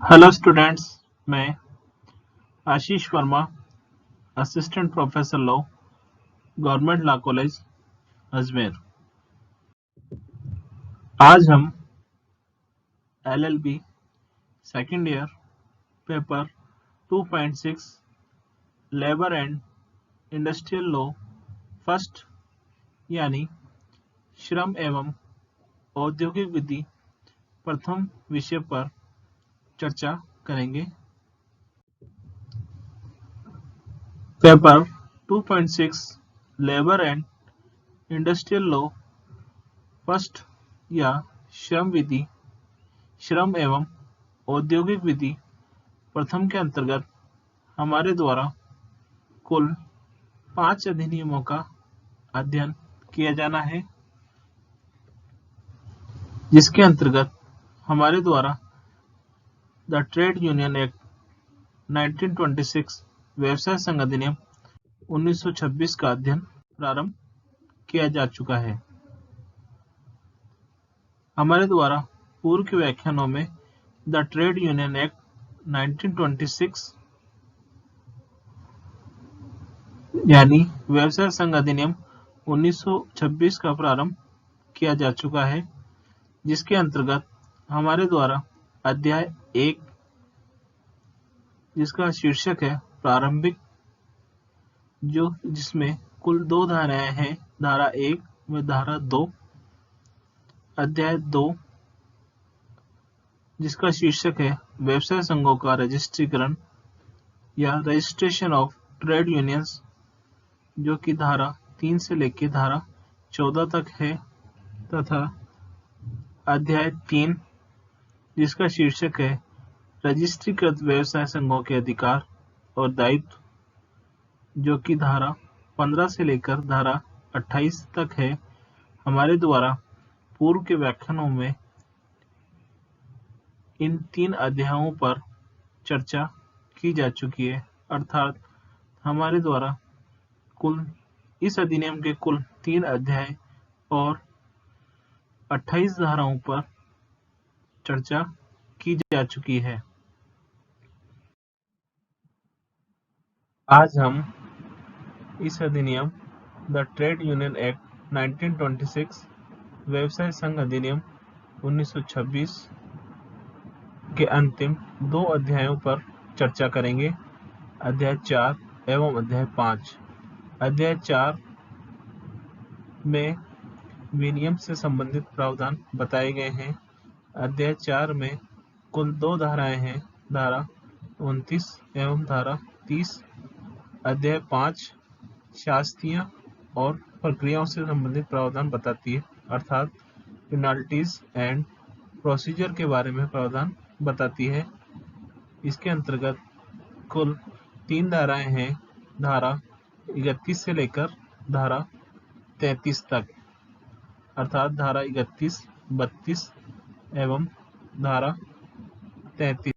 Hello students, मैं Ashish Verma, assistant professor law, government law college Ajmer. आज हम LLB second year paper 2.6 labour and industrial law first यानी श्रम एवं औद्योगिक विधि प्रथम विषय पर चर्चा करेंगे। Paper 2.6 labour and industrial law first या श्रम विधि, श्रम एवं औद्योगिक विधि प्रथम के अंतर्गत हमारे द्वारा कुल 5 अधिनियमों का अध्ययन किया जाना है, जिसके अंतर्गत हमारे द्वारा द ट्रेड यूनियन एक्ट 1926, व्यवसाय संघ अधिनियम 1926 का अध्ययन प्रारंभ किया जा चुका है। हमारे द्वारा पूर्व के व्याख्यानों में द ट्रेड यूनियन एक्ट 1926 यानी व्यवसाय संघ अधिनियम 1926 का प्रारंभ किया जा चुका है, जिसके अंतर्गत हमारे द्वारा अध्याय 1, जिसका शीर्षक है प्रारंभिक, जिसमें कुल 2 धाराएं हैं, धारा 1 व धारा 2। अध्याय 2, जिसका शीर्षक है व्यवसाय संघों का रजिस्ट्रीकरण या रजिस्ट्रेशन ऑफ ट्रेड यूनियंस, जो कि धारा 3 से लेकर धारा 14 तक है, तथा अध्याय 3, जिसका शीर्षक है रजिस्ट्रीकृत व्यवसाय संघों के अधिकार और दायित्व, जो कि धारा 15 से लेकर धारा 28 तक है। हमारे द्वारा पूर्व के व्याख्यानों में इन 3 अध्यायों पर चर्चा की जा चुकी है, अर्थात हमारे द्वारा कुल इस अधिनियम के कुल 3 अध्याय और 28 धाराओं पर चर्चा की जा चुकी है। आज हम इस अधिनियम द ट्रेड यूनियन एक्ट 1926, व्यवसाय संघ अधिनियम 1926 के अंतिम 2 अध्यायों पर चर्चा करेंगे, अध्याय 4 एवं अध्याय 5। अध्याय 4 में विनियम से संबंधित प्रावधान बताए गए हैं। अध्याय 4 में कुल 2 धाराएं हैं, धारा 29 एवं धारा 30। अध्याय 5 शास्तीय और प्रक्रियाओं से संबंधित प्रावधान बताती है, अर्थात पेनाल्टीज एंड प्रोसीजर के बारे में प्रावधान बताती है। इसके अंतर्गत कुल 3 धाराएं हैं, धारा 31 से लेकर धारा 33 तक, अर्थात धारा 31, 32 एवं धारा 33।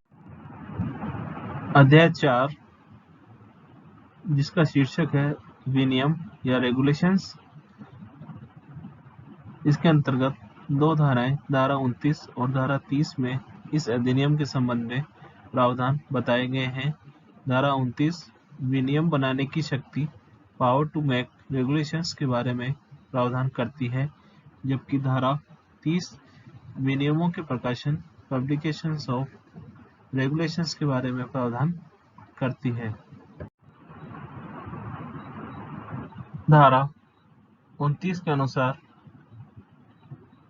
अध्याय 4, जिसका शीर्षक है विनियम या रेगुलेशंस, इसके अंतर्गत 2 धाराएं, धारा 29 और धारा 30 में इस अधिनियम के संबंध में प्रावधान बताए गए हैं। धारा 29 विनियम बनाने की शक्ति, पावर टू मेक रेगुलेशंस के बारे में प्रावधान करती है, जबकि धारा 30 विनियमों के प्रकाशन, पब्लिकेशंस ऑफ रेगुलेशंस के बारे में प्रावधान करती है। धारा 29 के अनुसार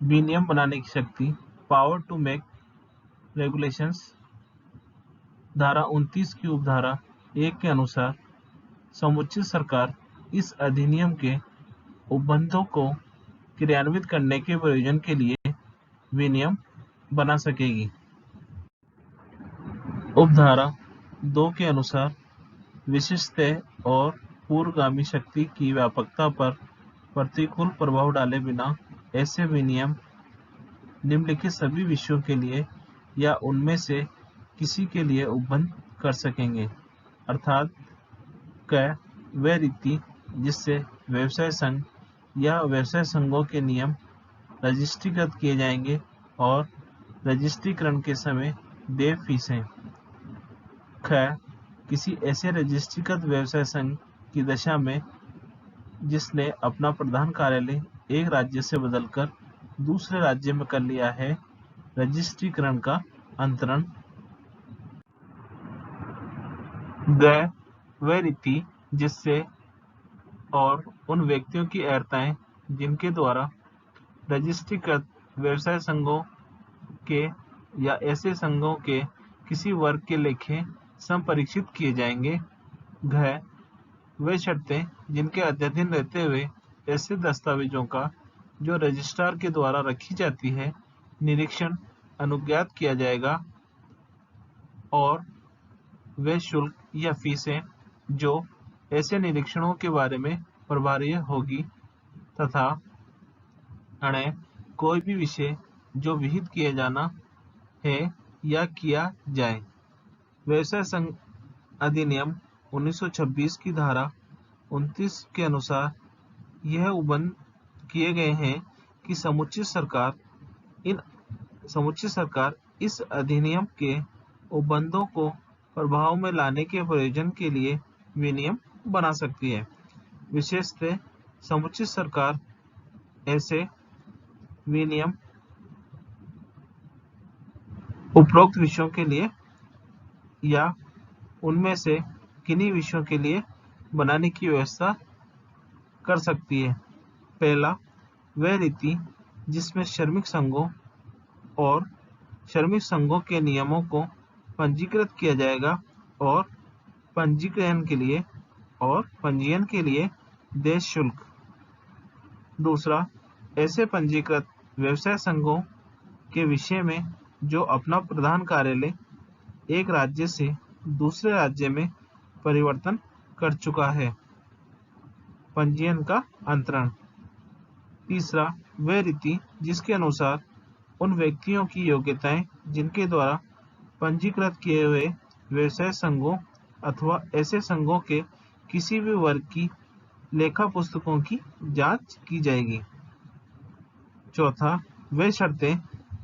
विनियम बनाने की शक्ति, पावर टू मेक रेगुलेशंस, धारा 29 की उपधारा 1 के अनुसार समुचित सरकार इस अधिनियम के उपबंधों को क्रियान्वित करने के प्रयोजन के लिए विनियम बना सकेगी। उपधारा 2 के अनुसार विशिष्ट और पूर्वगामी शक्ति की व्यापकता पर प्रतिकूल प्रभाव डाले बिना ऐसे विनियम निम्नलिखित सभी विषयों के लिए या उनमें से किसी के लिए उपबंध कर सकेंगे, अर्थात वह रीति जिससे व्यवसाय संघ या व्यवसाय संघों के नियम रजिस्ट्रीकृत किए जाएंगे और रजिस्ट्रीकरण के समय देय फीसें। ख किसी ऐसे रजिस्ट्रीकृत व्यवसाय संघ की दशा में जिसने अपना प्रधान कार्यालय एक राज्य से बदलकर दूसरे राज्य में कर लिया है, रजिस्ट्रीकरण का अंतरण। ग वह रीति जिससे और उन व्यक्तियों की अर्हताएं जिनके द्वारा रजिस्ट्रीकृत व्यवसाय संघों के या ऐसे संघों के किसी वर्ग के लेखे संपरीक्षित किए जाएंगे। घ वे शर्तें जिनके अध्ययन रहते हुए ऐसे दस्तावेजों का जो रजिस्ट्रार के द्वारा रखी जाती है निरीक्षण अनुज्ञात किया जाएगा। और वे शुल्क या फीसें जो ऐसे निरीक्षणों के बारे में प्रभावी होगी तथा अणे कोई भी विषय जो विहित किया जाना है या किया जाए। व्यवसाय संघ अधिनियम 1926 की धारा 29 के अनुसार यह उबंध किए गए हैं कि समुचित सरकार इस अधिनियम के उबंधों को प्रभाव में लाने के प्रयोजन के लिए विनियम बना सकती है। विशेषतः समुचित सरकार ऐसे विनियम उपरोक्त विषयों के लिए या उनमें से किन्हीं विषयों के लिए बनाने की व्यवस्था कर सकती है। पहला, वह रीति जिसमें श्रमिक संघों और श्रमिक संघों के नियमों को पंजीकृत किया जाएगा और पंजीयन के लिए देय शुल्क। दूसरा, ऐसे पंजीकृत व्यवसाय संघों के विषय में जो अपना प्रधान कार्यालय एक राज्य से दूसरे राज्य में परिवर्तन कर चुका है, पंजीयन का अंतरण। तीसरा, वह रीति जिसके अनुसार उन व्यक्तियों की योग्यताएं जिनके द्वारा पंजीकृत किए हुए व्यवसाय संघों अथवा ऐसे संघों के किसी भी वर्ग की लेखा पुस्तकों की जांच की जाएगी। चौथा, वे शर्तें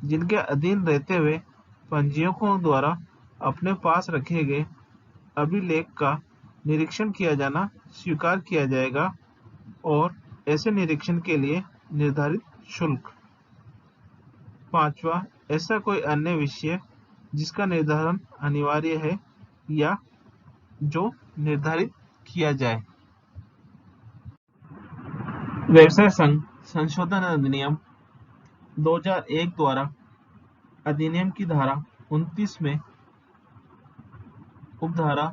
जिनके अधीन रहते हुए पंजीयकों द्वारा अपने पास रखे गए अभिलेख का निरीक्षण किया जाना स्वीकार किया जाएगा और ऐसे निरीक्षण के लिए निर्धारित शुल्क। पांचवा, ऐसा कोई अन्य विषय जिसका निर्धारण अनिवार्य है या जो निर्धारित किया जाए। व्यवसाय संघ संशोधन अधिनियम 2001 द्वारा अधिनियम की धारा 29 में उपधारा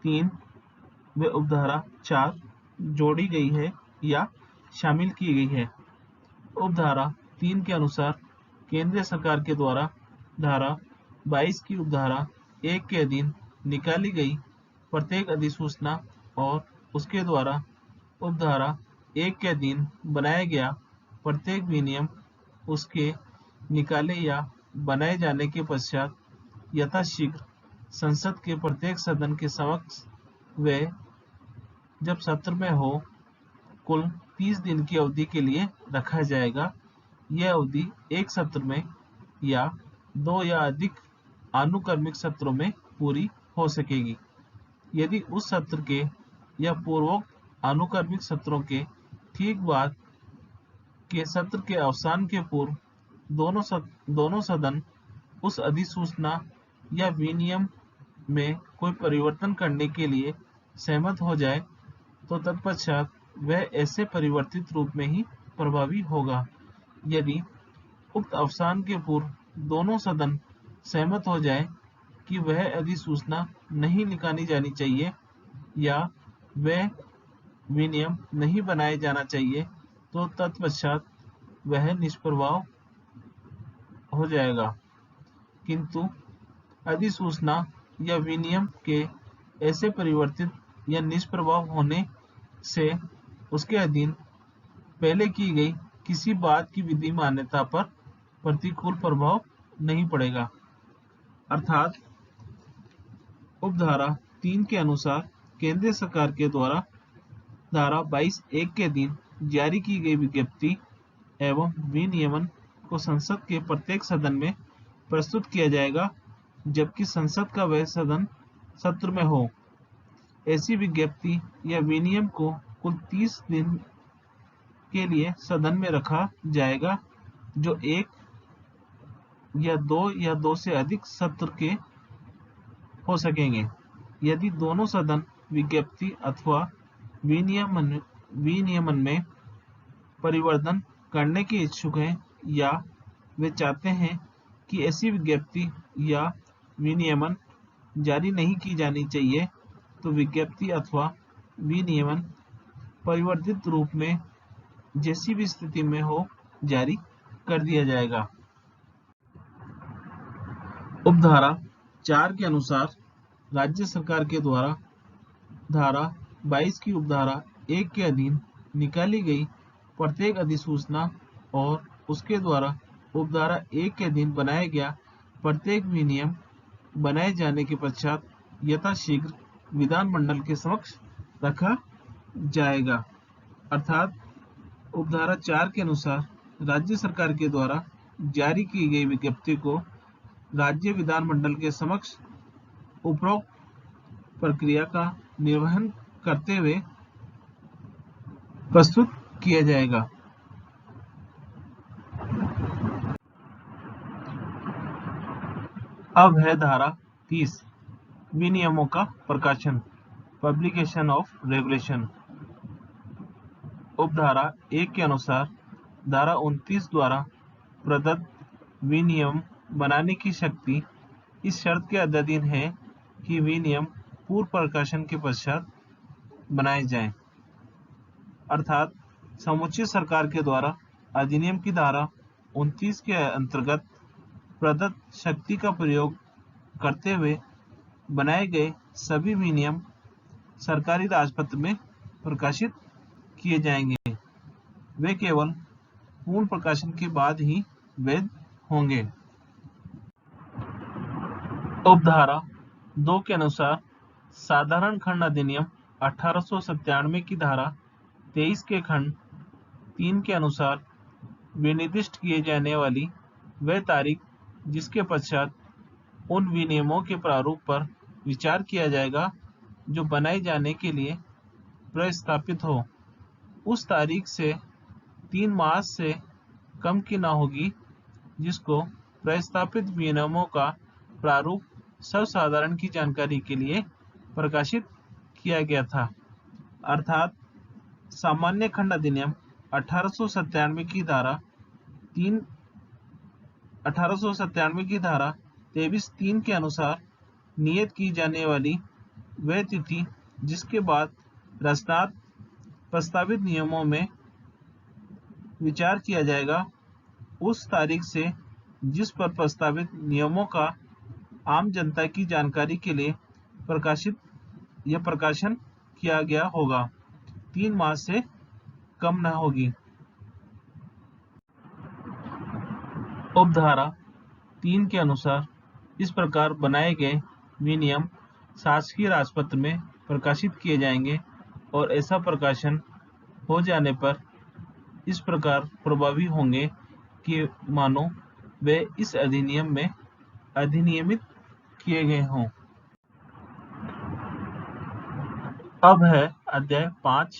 3 व उपधारा 4 जोड़ी गई है या शामिल की गई है। उपधारा 3 के अनुसार केंद्र सरकार के द्वारा धारा 22 की उपधारा 1 के अधीन निकाली गई प्रत्येक अधिसूचना और उसके द्वारा उपधारा 1 के अधीन बनाया गया प्रत्येक विनियम उसके निकाले या बनाए जाने के पश्चात यथाशीघ्र संसद के प्रत्येक सदन के समक्ष व जब सत्र में हो कुल 30 दिन की अवधि के लिए रखा जाएगा। यह अवधि एक सत्र में या 2 या अधिक अनुक्रमिक सत्रों में पूरी हो सकेगी। यदि उस सत्र के या पूर्वोक्त अनुक्रमिक सत्रों के ठीक बाद के सत्र के अवसान के पूर्व दोनों सदन उस अधिसूचना या विनियम में कोई परिवर्तन करने के लिए सहमत हो जाए तो तत्पश्चात वह ऐसे परिवर्तित रूप में ही प्रभावी होगा। यदि उक्त अवसान के पूर्व दोनों सदन सहमत हो जाए कि वह अधिसूचना नहीं निकाली जानी चाहिए या वह विनियम नहीं बनाया जाना चाहिए तो तत्पश्चात वह निष्प्रभाव हो जाएगा। किंतु अधिसूचना या विनियम के ऐसे परिवर्तित या निष्प्रभाव होने से उसके अधीन पहले की गई किसी बात की विधि मान्यता पर प्रतिकूल प्रभाव नहीं पड़ेगा। अर्थात उपधारा 3 के अनुसार केंद्र सरकार के द्वारा धारा 22(1) के अधीन जारी की गई विज्ञप्ति एवं विनियमन को संसद के प्रत्येक सदन में प्रस्तुत किया जाएगा जबकि संसद का वह सदन सत्र में हो। ऐसी विज्ञप्ति या विनियम को कुल 30 दिन के लिए सदन में रखा जाएगा, जो एक या दो से अधिक सत्र के हो सकेंगे। यदि दोनों सदन विज्ञप्ति अथवा विनियमन में परिवर्तन करने के इच्छुक हैं या वे चाहते हैं कि ऐसी विज्ञप्ति या विनियमन जारी नहीं की जानी चाहिए, तो विज्ञप्ति अथवा विनियमन परिवर्तित रूप में जैसी भी स्थिति में हो जारी कर दिया जाएगा। उपधारा 4 के अनुसार राज्य सरकार के द्वारा धारा 22 की उपधारा 1 के अधीन निकाली गई प्रत्येक अधिसूचना और उसके द्वारा उपधारा 1 के अधीन बनाया गया प्रत्येक विनियम बनाए जाने के पश्चात यथाशीघ्र विधानमंडल के समक्ष रखा जाएगा। अर्थात उपधारा 4 के अनुसार राज्य सरकार के द्वारा जारी की गई विज्ञप्ति को राज्य विधानमंडल के समक्ष उपरोक्त प्रक्रिया का निर्वहन करते हुए प्रस्तुत किया जाएगा। अब है धारा 30 विनियमों का प्रकाशन, पब्लिकेशन ऑफ रेगुलेशन। उपधारा 1 के अनुसार धारा 29 द्वारा प्रदत्त विनियम बनाने की शक्ति इस शर्त के अधीन है कि विनियम पूर्व प्रकाशन के पश्चात बनाए जाएं। अर्थात समुचित सरकार के द्वारा अधिनियम की धारा 29 के अंतर्गत प्रदत्त शक्ति का प्रयोग करते हुए बनाए गए सभी विनियम सरकारी राजपत्र में प्रकाशित किए जाएंगे। वे केवल पूर्ण प्रकाशन के बाद ही वैध होंगे। उपधारा 2 के अनुसार साधारण खंड अधिनियम 1897 की धारा 23 के खंड 3 के अनुसार विनिर्दिष्ट किए जाने वाली वह तारीख जिसके पश्चात उन विनियमों के प्रारूप पर विचार किया जाएगा जो बनाए जाने के लिए प्रस्तावित हो, उस तारीख से 3 मास से कम की न होगी, जिसको प्रस्तावित विनियमों का प्रारूप सर्वसाधारण की जानकारी के लिए प्रकाशित किया गया था। अर्थात सामान्य खंड अधिनियम 1897 की धारा 23(3) के अनुसार नियत की जाने वाली वह तिथि जिसके बाद रचनात्मक प्रस्तावित नियमों में विचार किया जाएगा, उस तारीख से जिस पर प्रस्तावित नियमों का आम जनता की जानकारी के लिए प्रकाशित या प्रकाशन किया गया होगा, 3 मास से कम न होगी। उपधारा 3 के अनुसार इस प्रकार बनाए गए विनियम शासकीय राजपत्र में प्रकाशित किए जाएंगे और ऐसा प्रकाशन हो जाने पर इस प्रकार प्रभावी होंगे कि मानो वे इस अधिनियम में अधिनियमित किए गए हों। अब है अध्याय 5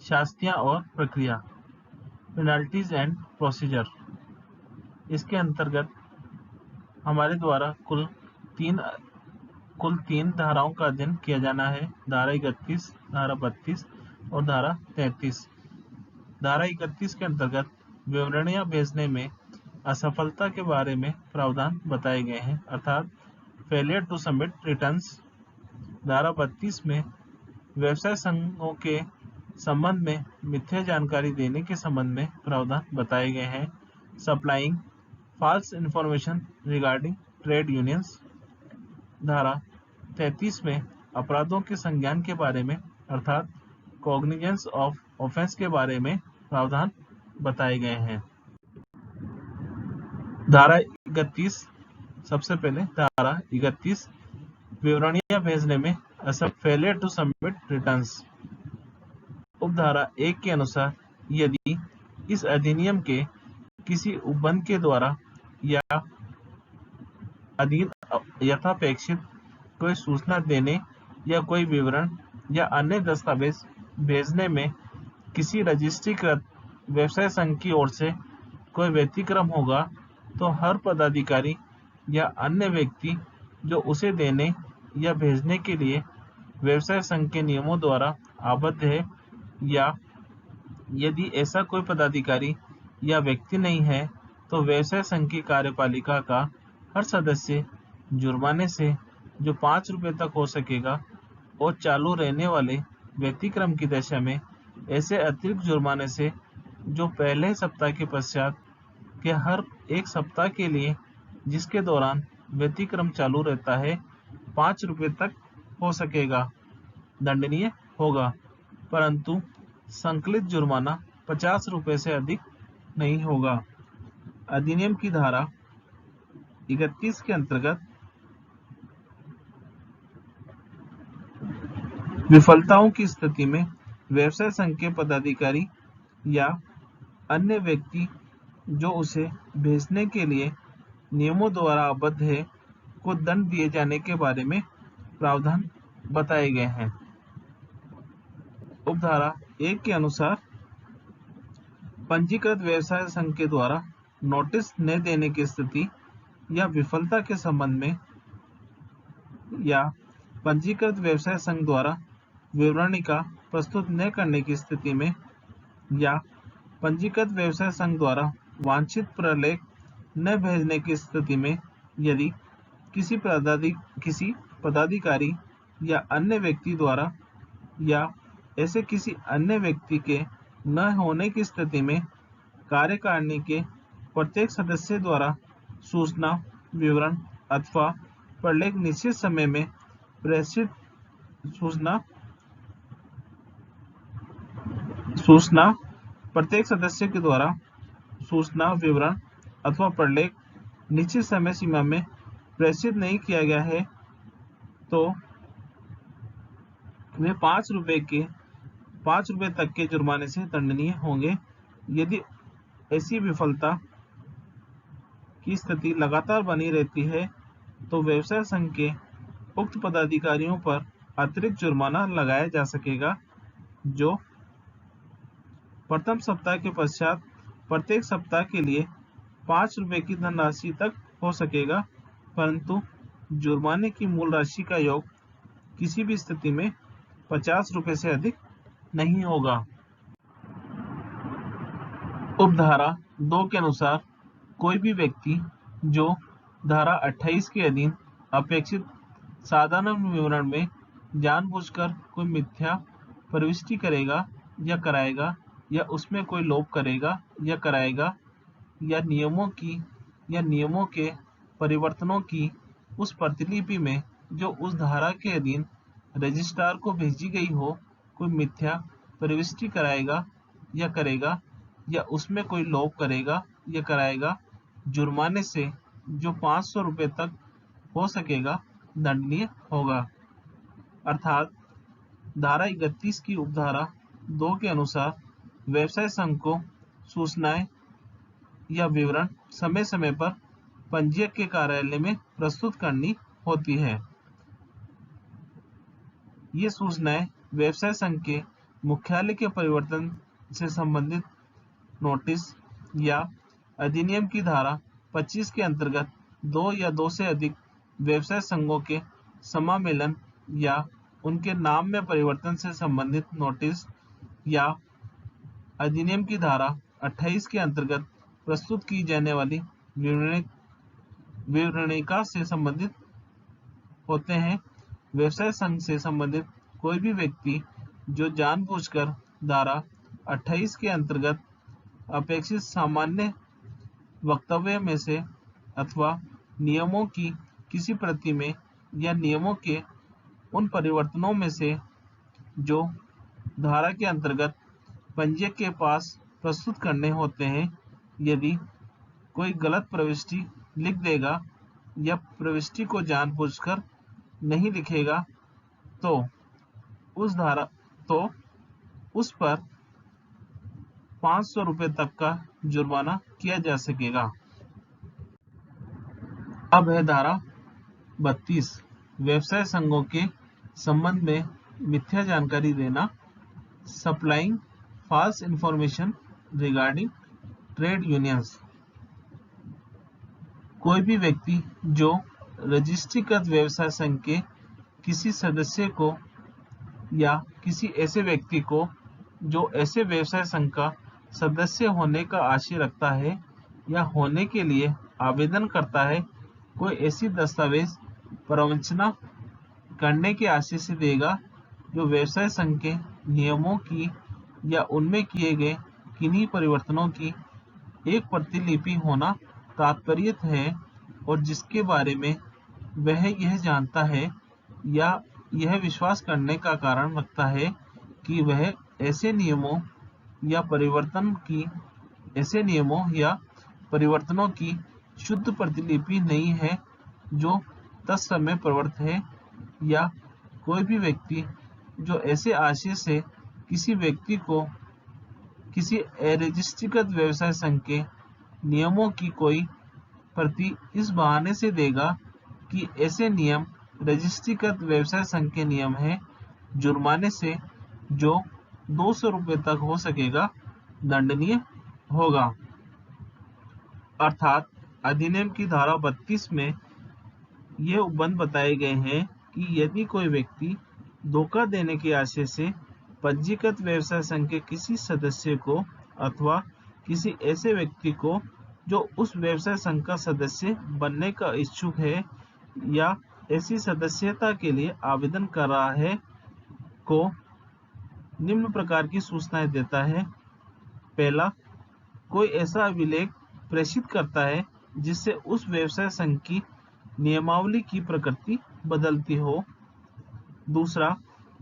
शास्तियाँ और प्रक्रिया, पेनल्टीज एंड प्रोसीजर। इसके अंतर्गत हमारे द्वारा कुल तीन धाराओं का अध्ययन किया जाना है, धारा 31, धारा 32 और धारा 33। धारा 31 के अंतर्गत विवरणियां भेजने में असफलता के बारे में प्रावधान बताए गए हैं, अर्थात फेलियर टू सबमिट रिटर्न्स। धारा 32 में व्यवसाय संघों के संबंध में मिथ्या जानकारी देने के संबंध में प्रावधान बताए गए हैं, supplying false information regarding trade unions. धारा 33 में अपराधों के संज्ञान के बारे में अर्थात कॉग्निजेंस ऑफ ऑफेंस के बारे में प्रावधान बताए गए हैं। धारा 31, सबसे पहले धारा 31 विवरणियां भेजने में फेलियर टू सबमिट रिटर्न्स। उपधारा 1 के अनुसार यदि इस अधिनियम के किसी उपबंध के द्वारा या अधीन यथापेक्षित कोई सूचना देने या कोई विवरण या अन्य दस्तावेज भेजने में किसी रजिस्ट्रीकृत व्यवसाय संघ की ओर से कोई व्यतिक्रम होगा तो हर पदाधिकारी या अन्य व्यक्ति जो उसे देने या भेजने के लिए व्यवसाय संघ के नियमों द्वारा आबद्ध है, या यदि ऐसा कोई पदाधिकारी या व्यक्ति नहीं है तो व्यवसाय संघ की कार्यपालिका का हर सदस्य जुर्माने से जो 5 रुपये तक हो सकेगा और चालू रहने वाले व्यतिक्रम की दशा में ऐसे अतिरिक्त जुर्माने से जो पहले सप्ताह के पश्चात के हर एक सप्ताह के लिए जिसके दौरान व्यतिक्रम चालू रहता है 5 रुपये तक हो सकेगा, दंडनीय होगा, परंतु संकलित जुर्माना 50 रुपये से अधिक नहीं होगा। अधिनियम की धारा 31 के अंतर्गत विफलताओं की स्थिति में व्यवसाय संघ के पदाधिकारी या अन्य व्यक्ति जो उसे भेजने के लिए नियमों द्वारा आबद्ध है को दंड दिए जाने के बारे में प्रावधान बताए गए हैं। उपधारा 1 के अनुसार पंजीकृत व्यवसाय संघ के द्वारा नोटिस न देने की स्थिति या विफलता के संबंध में, या पंजीकृत व्यवसाय संघ द्वारा विवरणिका प्रस्तुत न करने की स्थिति में, या पंजीकृत व्यवसाय संघ द्वारा वांछित प्रलेख न भेजने की स्थिति में, यदि किसी पदाधिकारी या अन्य व्यक्ति द्वारा या ऐसे किसी अन्य व्यक्ति के न होने की स्थिति में कार्यकारिणी के प्रत्येक सदस्य द्वारा सूचना, विवरण अथवा प्रलेख निश्चित समय में प्रेषित सूचना प्रत्येक सदस्य के द्वारा सूचना, विवरण अथवा प्रलेख निश्चित समय सीमा में प्रेषित नहीं किया गया है तो वे 5 रुपये तक के जुर्माने से दंडनीय होंगे। यदि ऐसी विफलता की स्थिति लगातार बनी रहती है तो व्यवसाय संघ के उक्त पदाधिकारियों पर अतिरिक्त जुर्माना लगाया जा सकेगा, जो प्रथम सप्ताह के पश्चात प्रत्येक सप्ताह के लिए 5 रुपये की धनराशि तक हो सकेगा, परंतु जुर्माने की मूल राशि का योग किसी भी स्थिति में 50 रुपये से अधिक नहीं होगा। उपधारा 2 के अनुसार कोई भी व्यक्ति जो धारा 28 के अधीन अपेक्षित साधारण विवरण में जानबूझकर कोई मिथ्या प्रविष्टि करेगा या कराएगा, या उसमें कोई लोप करेगा या कराएगा, या नियमों के परिवर्तनों की उस प्रतिलिपि में जो उस धारा के अधीन रजिस्ट्रार को भेजी गई हो कोई मिथ्या प्रविष्टि कराएगा या करेगा, या उसमें कोई लोप करेगा या कराएगा, जुर्माने से जो 500 रुपये तक हो सकेगा, दंडनीय होगा। अर्थात धारा 31 की उपधारा 2 के अनुसार व्यवसाय संघ को सूचनाएं या विवरण समय समय पर पंजीयक के कार्यालय में प्रस्तुत करनी होती है। ये सूचनाएं व्यवसाय संघ के मुख्यालय के परिवर्तन से संबंधित नोटिस, या अधिनियम की धारा 25 के अंतर्गत 2 या 2 से अधिक व्यवसाय संघों के समामेलन या उनके नाम में परिवर्तन से संबंधित नोटिस, या अधिनियम की धारा 28 के अंतर्गत प्रस्तुत की जाने वाली विवरणिका से संबंधित होते हैं। व्यवसाय संघ से संबंधित कोई भी व्यक्ति जो जानबूझकर धारा 28 के अंतर्गत अपेक्षित सामान्य वक्तव्य में से अथवा नियमों की किसी प्रति में या नियमों के उन परिवर्तनों में से जो धारा के अंतर्गत पंजीयक के पास प्रस्तुत करने होते हैं, यदि कोई गलत प्रविष्टि लिख देगा या प्रविष्टि को जानबूझकर नहीं लिखेगा तो उस पर 500 रुपये तक का जुर्माना किया जा सकेगा। अब है धारा 32 व्यवसाय संघों के संबंध में मिथ्या जानकारी देना, supplying false information regarding trade unions. कोई भी व्यक्ति जो रजिस्ट्रीकृत व्यवसाय संघ के किसी सदस्य को या किसी ऐसे व्यक्ति को जो ऐसे व्यवसाय संघ का सदस्य होने का आशय रखता है या होने के लिए आवेदन करता है, कोई ऐसी दस्तावेज प्रवंचना करने के आशय से देगा जो व्यवसाय संघ के नियमों की या उनमें किए गए किन्हीं परिवर्तनों की एक प्रतिलिपि होना तात्पर्य है और जिसके बारे में वह यह जानता है या यह विश्वास करने का कारण रखता है कि वह ऐसे नियमों या परिवर्तनों की शुद्ध प्रतिलिपि नहीं है जो तत्समय प्रवृत्त है, या कोई भी व्यक्ति जो ऐसे आशय से किसी व्यक्ति को किसी अरजिस्ट्रीकृत व्यवसाय संघ के नियमों की कोई प्रति इस बहाने से देगा कि ऐसे नियम रजिस्ट्रीकृत व्यवसाय संघ के नियम हैं, जुर्माने से जो 200 रुपये तक हो सकेगा दंडनीय होगा। अर्थात अधिनियम की धारा 32 में ये उपबंध बताए गए हैं कि यदि कोई व्यक्ति धोखा देने के आशय से पंजीकृत व्यवसाय संघ के किसी सदस्य को अथवा किसी ऐसे व्यक्ति को जो उस व्यवसाय संघ का सदस्य बनने का इच्छुक है या ऐसी सदस्यता के लिए आवेदन कर रहा है को निम्न प्रकार की सूचनाएं देता है। पहला, कोई ऐसा अभिलेख प्रेषित करता है जिससे उस व्यवसाय संघ की नियमावली की प्रकृति बदलती हो। दूसरा,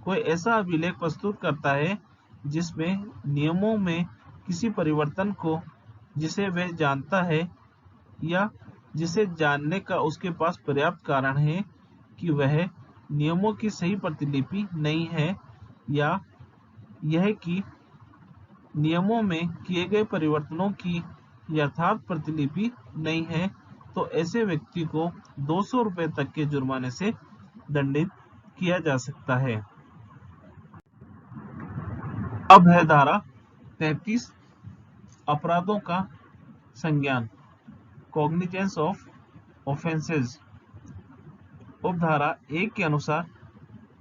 कोई ऐसा अभिलेख प्रस्तुत करता है जिसमें नियमों में किसी परिवर्तन को जिसे वह जानता है या जिसे जानने का उसके पास पर्याप्त कारण है कि वह नियमों की सही प्रतिलिपि नहीं है, या यह कि नियमों में किए गए परिवर्तनों की यथार्थ प्रतिलिपि नहीं है, तो ऐसे व्यक्ति को 200 रुपये तक के जुर्माने से दंडित किया जा सकता है। अब है धारा 33 अपराधों का संज्ञान, कॉग्निजेंस ऑफ ऑफेंसेस। उपधारा 1 के अनुसार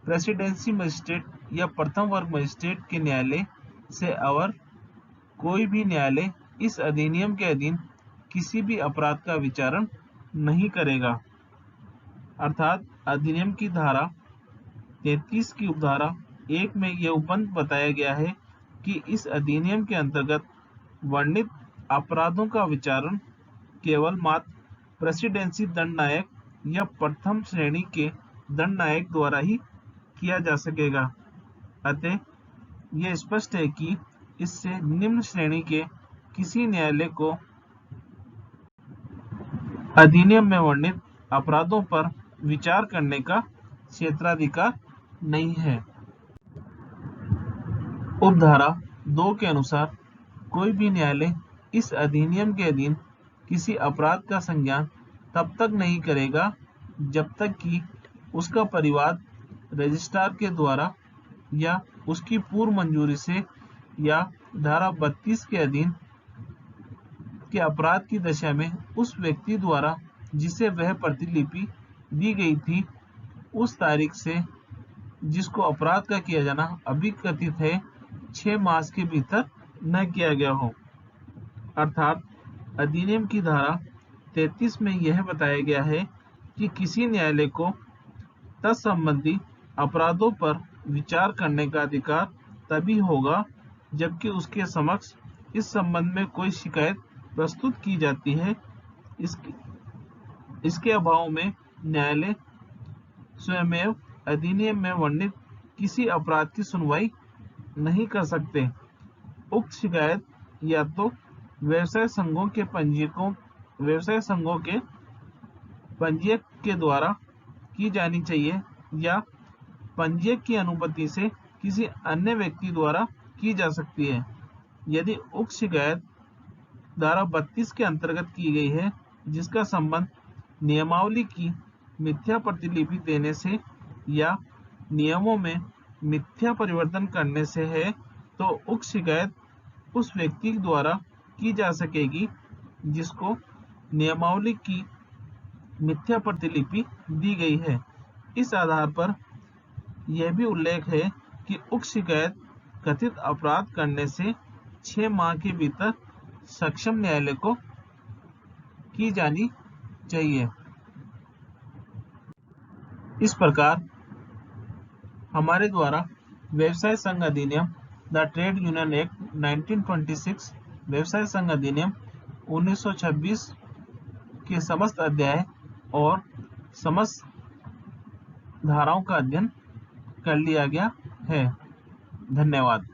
प्रेसिडेंसी मजिस्ट्रेट या प्रथम वर्ग मजिस्ट्रेट के न्यायालय से अवर कोई भी न्यायालय इस अधिनियम के अधीन किसी भी अपराध का विचारण नहीं करेगा। अर्थात अधिनियम की धारा 33 की उपधारा 1 में यह उपबंध बताया गया है कि इस अधिनियम के अंतर्गत वर्णित अपराधों का विचारण केवल मात्र प्रेसिडेंसी दंडनायक या प्रथम श्रेणी के दंडनायक द्वारा ही किया जा सकेगा। अतः यह स्पष्ट है कि इससे निम्न श्रेणी के किसी न्यायालय को अधिनियम में वर्णित अपराधों पर विचार करने का क्षेत्राधिकार नहीं है। उपधारा 2 के अनुसार कोई भी न्यायालय इस अधिनियम के अधीन किसी अपराध का संज्ञान तब तक नहीं करेगा जब तक कि उसका परिवाद रजिस्ट्रार के द्वारा या उसकी पूर्व मंजूरी से या धारा 32 के अधीन के अपराध की दशा में उस व्यक्ति द्वारा जिसे वह प्रतिलिपि दी गई थी उस तारीख से जिसको अपराध का किया जाना अभी कथित है 6 मास के भीतर न किया गया हो। अर्थात अधिनियम की धारा 33 में यह बताया गया है कि किसी न्यायालय को तत्संबंधी अपराधों पर विचार करने का अधिकार तभी होगा जबकि उसके समक्ष इस संबंध में कोई शिकायत प्रस्तुत की जाती है। इसके अभाव में न्यायालय स्वयं अधिनियम में वर्णित किसी अपराध की सुनवाई नहीं कर सकते। उक्त शिकायत या तो व्यवसाय संघों के पंजीयक के द्वारा की जानी चाहिए या पंजीयक की अनुमति से किसी अन्य व्यक्ति द्वारा की जा सकती है। यदि उक्त शिकायत धारा 32 के अंतर्गत की गई है जिसका संबंध नियमावली की मिथ्या प्रतिलिपि देने से या नियमों में मिथ्या परिवर्तन करने से है तो उक्त शिकायत उस व्यक्ति द्वारा की जा सकेगी जिसको नियमावली की मिथ्या प्रतिलिपि दी गई है। इस आधार पर यह भी उल्लेख है कि उक्त शिकायत कथित अपराध करने से 6 माह के भीतर सक्षम न्यायालय को की जानी चाहिए। इस प्रकार हमारे द्वारा व्यवसाय संघ अधिनियम द ट्रेड यूनियन एक्ट 1926, व्यवसाय संघ अधिनियम 1926 के समस्त अध्याय और समस्त धाराओं का अध्ययन कर लिया गया है। धन्यवाद।